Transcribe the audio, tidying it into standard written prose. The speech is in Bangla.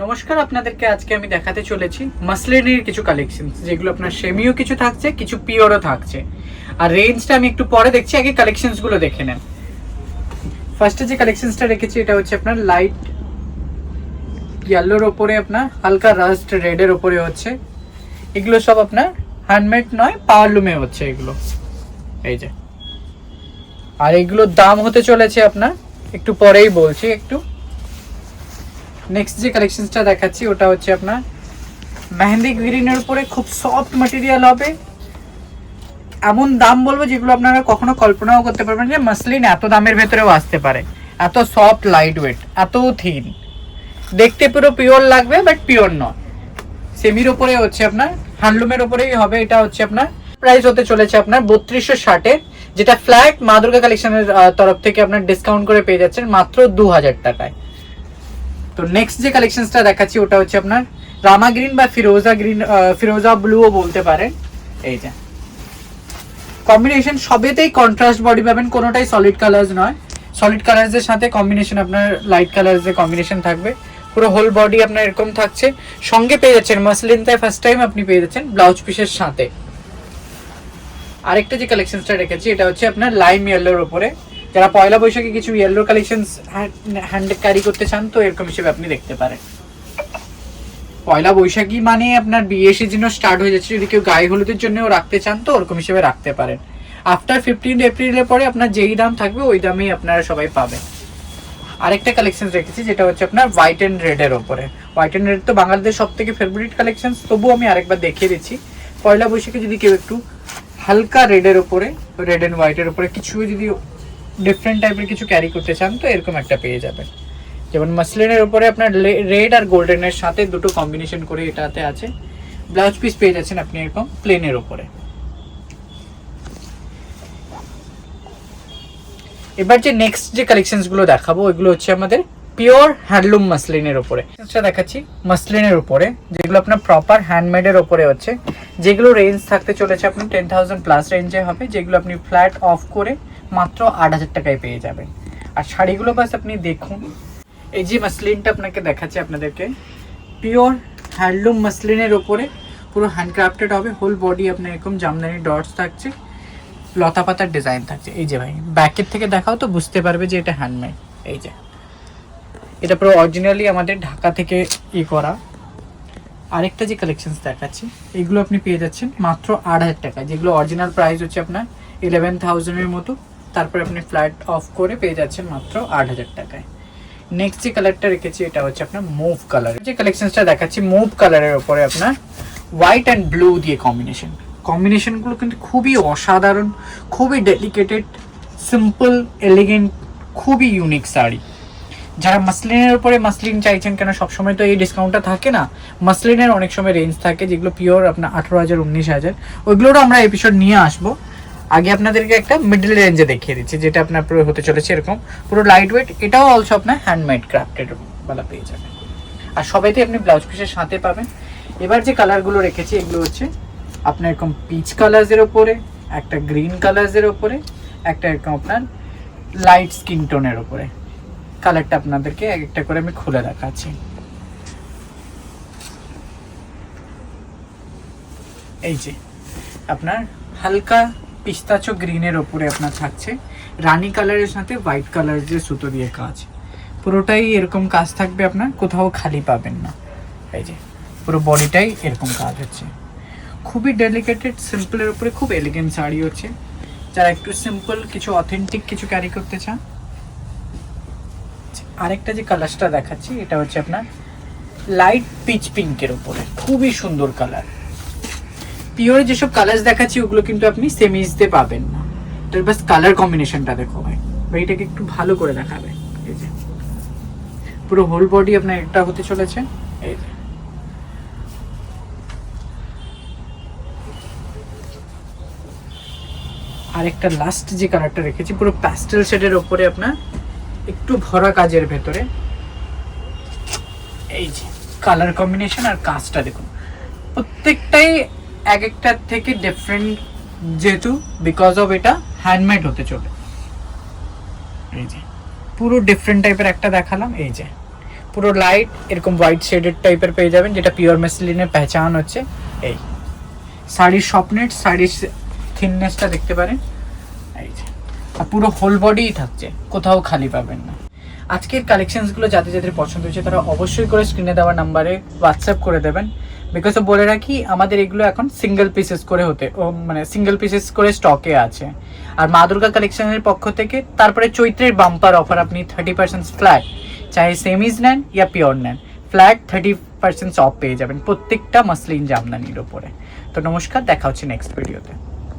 নমস্কার, আপনাদেরকে আজকে আমি দেখাতে চলেছি মাসলিনের কিছু কালেকশন, যেগুলো আপনার সেমিও কিছু থাকছে, কিছু পিওরও থাকছে। আর রেঞ্জটা আমি একটু পরে দেখছি, আগে কালেকশনস গুলো দেখে নেন। ফার্স্টে যে কালেকশনসটা রেখেছি এটা হচ্ছে আপনার লাইট ইয়েলোর ওপরে আপনার হালকা রাস্ট রেডের ওপরে হচ্ছে। এগুলো সব আপনার হ্যান্ডমেড নয়, পাওয়ারলুমে হচ্ছে এগুলো। এই যে, আর এগুলোর দাম হতে চলেছে আপনার একটু পরেই বলছি একটু। নেক্সট যে কালেকশনসটা দেখাচ্ছি ওটা হচ্ছে আপনার মেহেন্দি গ্রিনের উপরে খুব সফট ম্যাটেরিয়াল হবে। এমন দাম বলবো যেগুলো আপনারা কখনো কল্পনাও করতে পারবেন যে মাসলিন এত দামের ভেতরেও আসতে পারে। এত সফট, লাইট ওয়েট, এত থিন, দেখতে পুরো পিওর লাগবে বাট পিওর নয়। সেমির ওপরে হচ্ছে আপনার হ্যান্ডলুমের ওপরেই হবে। এটা হচ্ছে আপনার প্রাইস হতে চলেছে আপনার 3260, যেটা ফ্ল্যাট মা দুর্গা কালেকশনের তরফ থেকে আপনার ডিসকাউন্ট করে পেয়ে যাচ্ছেন মাত্র 2000 টাকায়। তো নেক্সট যে কালেকশনসটা দেখাচ্ছি ওটা হচ্ছে আপনার রামা গ্রিন বা ফিরোজা গ্রিন, ফিরোজা ব্লুও বলতে পারেন। এই যে কম্বিনেশন সবেতেই কন্ট্রাস্ট বডি পাবেন, কোনোটাই সলিড কালার্স নয়। সলিড কালার্সের সাথে কম্বিনেশন আপনার লাইট কালার্সের কম্বিনেশন থাকবে। পুরো হোল বডি আপনার এরকম থাকছে। সঙ্গে পেয়ে যাচ্ছেন মাসলিনটাই ফার্স্ট টাইম আপনি পেয়ে যাচ্ছেন ব্লাউজ পিসের সাথে। আরেকটা যে কালেকশনসটা রেখেছি এটা হচ্ছে আপনার লাইম ইয়েলোর উপরে। যারা পয়লা বৈশাখে কিছু ইয়েলো কালেকশনস হ্যান্ডে ক্যারি করতে চান তো এরকম হিসেবে আপনি দেখতে পারেন। পয়লা বৈশাখী মানে আপনার বিয়ে সিজনও স্টার্ট হয়ে যাচ্ছে, যদি কেউ গায়ে হলুদের জন্যও রাখতে চান তো ওরকম হিসেবে রাখতে পারেন। আফটার 15 এপ্রিলের পরে আপনার যেই দাম থাকবে ওই দামেই আপনারা সবাই পাবেন। আরেকটা কালেকশন রেখেছি যেটা হচ্ছে আপনার হোয়াইট অ্যান্ড রেডের ওপরে। হোয়াইট অ্যান্ড রেড তো বাঙালিদের সব থেকে ফেভারিট কালেকশন, তবুও আমি আরেকবার দেখিয়ে দিচ্ছি। পয়লা বৈশাখে যদি কেউ একটু হালকা রেডের ওপরে, রেড অ্যান্ড হোয়াইটের ওপরে কিছু যদি ডিফারেন্ট টাইপের কিছু ক্যারি করতে চান তো এরকম একটা পেয়ে যাবেন। যেমন মাসলিনের উপরে আপনার রেড আর গোল্ডেনের সাথে দুটো কম্বিনেশন করে এটাতে আছে। ব্লাউজ পিস পেয়ে যাচ্ছেন আপনি এরকম প্লেনের উপরে। এবার যে নেক্সট যে কালেকশনস গুলো দেখাবো ওইগুলো হচ্ছে আমাদের পিওর হ্যান্ডলুম মাসলিনের উপরে। দেখাচ্ছি মাসলিনের উপরে, যেগুলো আপনার প্রপার হ্যান্ডমেডের উপরে হচ্ছে। যেগুলো রেঞ্জ থাকতে চলেছে আপনার 10,000 প্লাস রেঞ্জে হবে, যেগুলো আপনি ফ্ল্যাট অফ করে মাত্র 8000 টাকায় পেয়ে যাবেন। আর শাড়িগুলো বাস আপনি দেখুন। এই যে মাসলিনটা আপনাকে দেখাচ্ছি আপনাদেরকে, পিওর হ্যান্ডলুম মাসলিনের ওপরে পুরো হ্যান্ডক্রাফটেড হবে। হোল বডি আপনার এরকম জামদানি ডটস থাকছে, লতা পাতার ডিজাইন থাকছে। এই যে ভাই ব্যাকের থেকে দেখাও তো বুঝতে পারবে যে এটা হ্যান্ডমেড। এই যে এটা পুরো অরিজিনালি আমাদের ঢাকা থেকে করা। আরেকটা যে কালেকশনস দেখাচ্ছি এগুলো আপনি পেয়ে যাচ্ছেন মাত্র 8000 টাকায়, যেগুলো অরিজিনাল প্রাইস হচ্ছে আপনার 11,000-এর মতো। তারপরে আপনি ফ্ল্যাট অফ করে পেয়ে যাচ্ছেন মাত্র 8000 টাকায়। নেক্সট যে কালারটা রেখেছি এটা হচ্ছে আপনার মুভ কালার। যে কালেকশনসটা দেখাচ্ছি মুভ কালারের উপরে আপনার হোয়াইট অ্যান্ড ব্লু দিয়ে কম্বিনেশনগুলো কিন্তু খুবই অসাধারণ, খুবই ডেলিকেটেড, সিম্পল, এলিগেন্ট, খুবই ইউনিক শাড়ি। যারা মাসলিনের উপরে মাসলিন চাইছেন, কেন সবসময় তো এই ডিসকাউন্টটা থাকে না, মাসলিনের অনেক সময় রেঞ্জ থাকে যেগুলো পিওর আপনার 18,000, 19,000, ওইগুলোরও আমরা এপিসোড নিয়ে আসবো। আগে আপনাদেরকে একটা মিডল রেঞ্জে দেখিয়ে দিচ্ছি, যেটা আপনার পুরো হতে চলেছে এরকম পুরো লাইট ওয়েট। এটাও অলসো আপনার হ্যান্ডমেড ক্রাফটেড বেলা পেয়ে যাবেন। আর সবাইতে আপনি ব্লাউজ পিসের সাথে পাবেন। এবার যে কালারগুলো রেখেছি এগুলো হচ্ছে আপনার এরকম পিচ কালার্সের ওপরে, একটা গ্রিন কালার্সের ওপরে, একটা এরকম আপনার লাইট স্কিন টোনের ওপরে। কালারটা আপনাদেরকে এক একটা করে আমি খুলে দেখাচ্ছি। এই যে আপনার হালকা পিস্তাচো গ্রিনের ওপরে আপনার থাকছে রানী কালারের সাথে হোয়াইট কালার যে সুতো দিয়ে কাজ, পুরোটাই এরকম কাজ থাকবে, আপনার কোথাও খালি পাবেন না। এই যে পুরো বডিটাই এরকম কাজ হচ্ছে, খুবই ডেলিকেটেড, সিম্পলের উপরে খুব এলিগেন্ট শাড়ি হচ্ছে। যারা একটু সিম্পল কিছু অথেন্টিক কিছু ক্যারি করতে চান। আরেকটা যে কালারটা দেখাচ্ছি এটা হচ্ছে আপনার লাইট পিচ পিঙ্কের উপরে, খুবই সুন্দর কালার। পিওর যেসব কালার দেখাচ্ছি ওগুলো কিন্তু আপনি সেমিজতে পাবেন না। তো বাস কালার কম্বিনেশনটা দেখো ভাই, এটাকে একটু ভালো করে দেখাবে। এই যে পুরো হোল বডি আপনার একটা হতে চলেছে। এই যে আরেকটা লাস্ট যে কালারটা রেখেছি পুরো প্যাস্টেল শেডের ওপরে আপনার একটু ভরা কাজের ভেতরে। এই যে কালার কম্বিনেশন আর কাজটা দেখুন, প্রত্যেকটাই এক একটার থেকে ডিফারেন্ট, যেহেতু বিকজ অফ এটা হ্যান্ডমেড হতে চলে। এই যে পুরো ডিফারেন্ট টাইপের একটা দেখালাম। এই যে পুরো লাইট এরকম হোয়াইট শেডেড টাইপের পেয়ে যাবেন, যেটা পিওর মাসলিনের পেহচান হচ্ছে। এই শাড়ির সফটনেস, শাড়ির থিননেসটা দেখতে পারেন, এই যে, আর পুরো হোল বডিই থাকছে, কোথাও খালি পাবেন না। আজকের কালেকশনসগুলো যাদের যাদের পছন্দ হয়েছে তারা অবশ্যই করে স্ক্রিনে দেওয়া নাম্বারে হোয়াটসঅ্যাপ করে দেবেন। বিকজ বলে রাখি আমাদের এগুলো এখন সিঙ্গেল পিসেস করে মানে সিঙ্গেল পিসেস করে স্টকে আছে। আর মা দুর্গা কালেকশনের পক্ষ থেকে তারপরে চৈত্রের বাম্পার অফার, আপনি 30% ফ্ল্যাট, চাহে সেমিজ নেন ইয়া পিওর নেন, ফ্ল্যাট 30% অফ পেয়ে যাবেন প্রত্যেকটা মাসলিন জামদানির ওপরে। তো নমস্কার, দেখা হচ্ছে নেক্সট ভিডিওতে।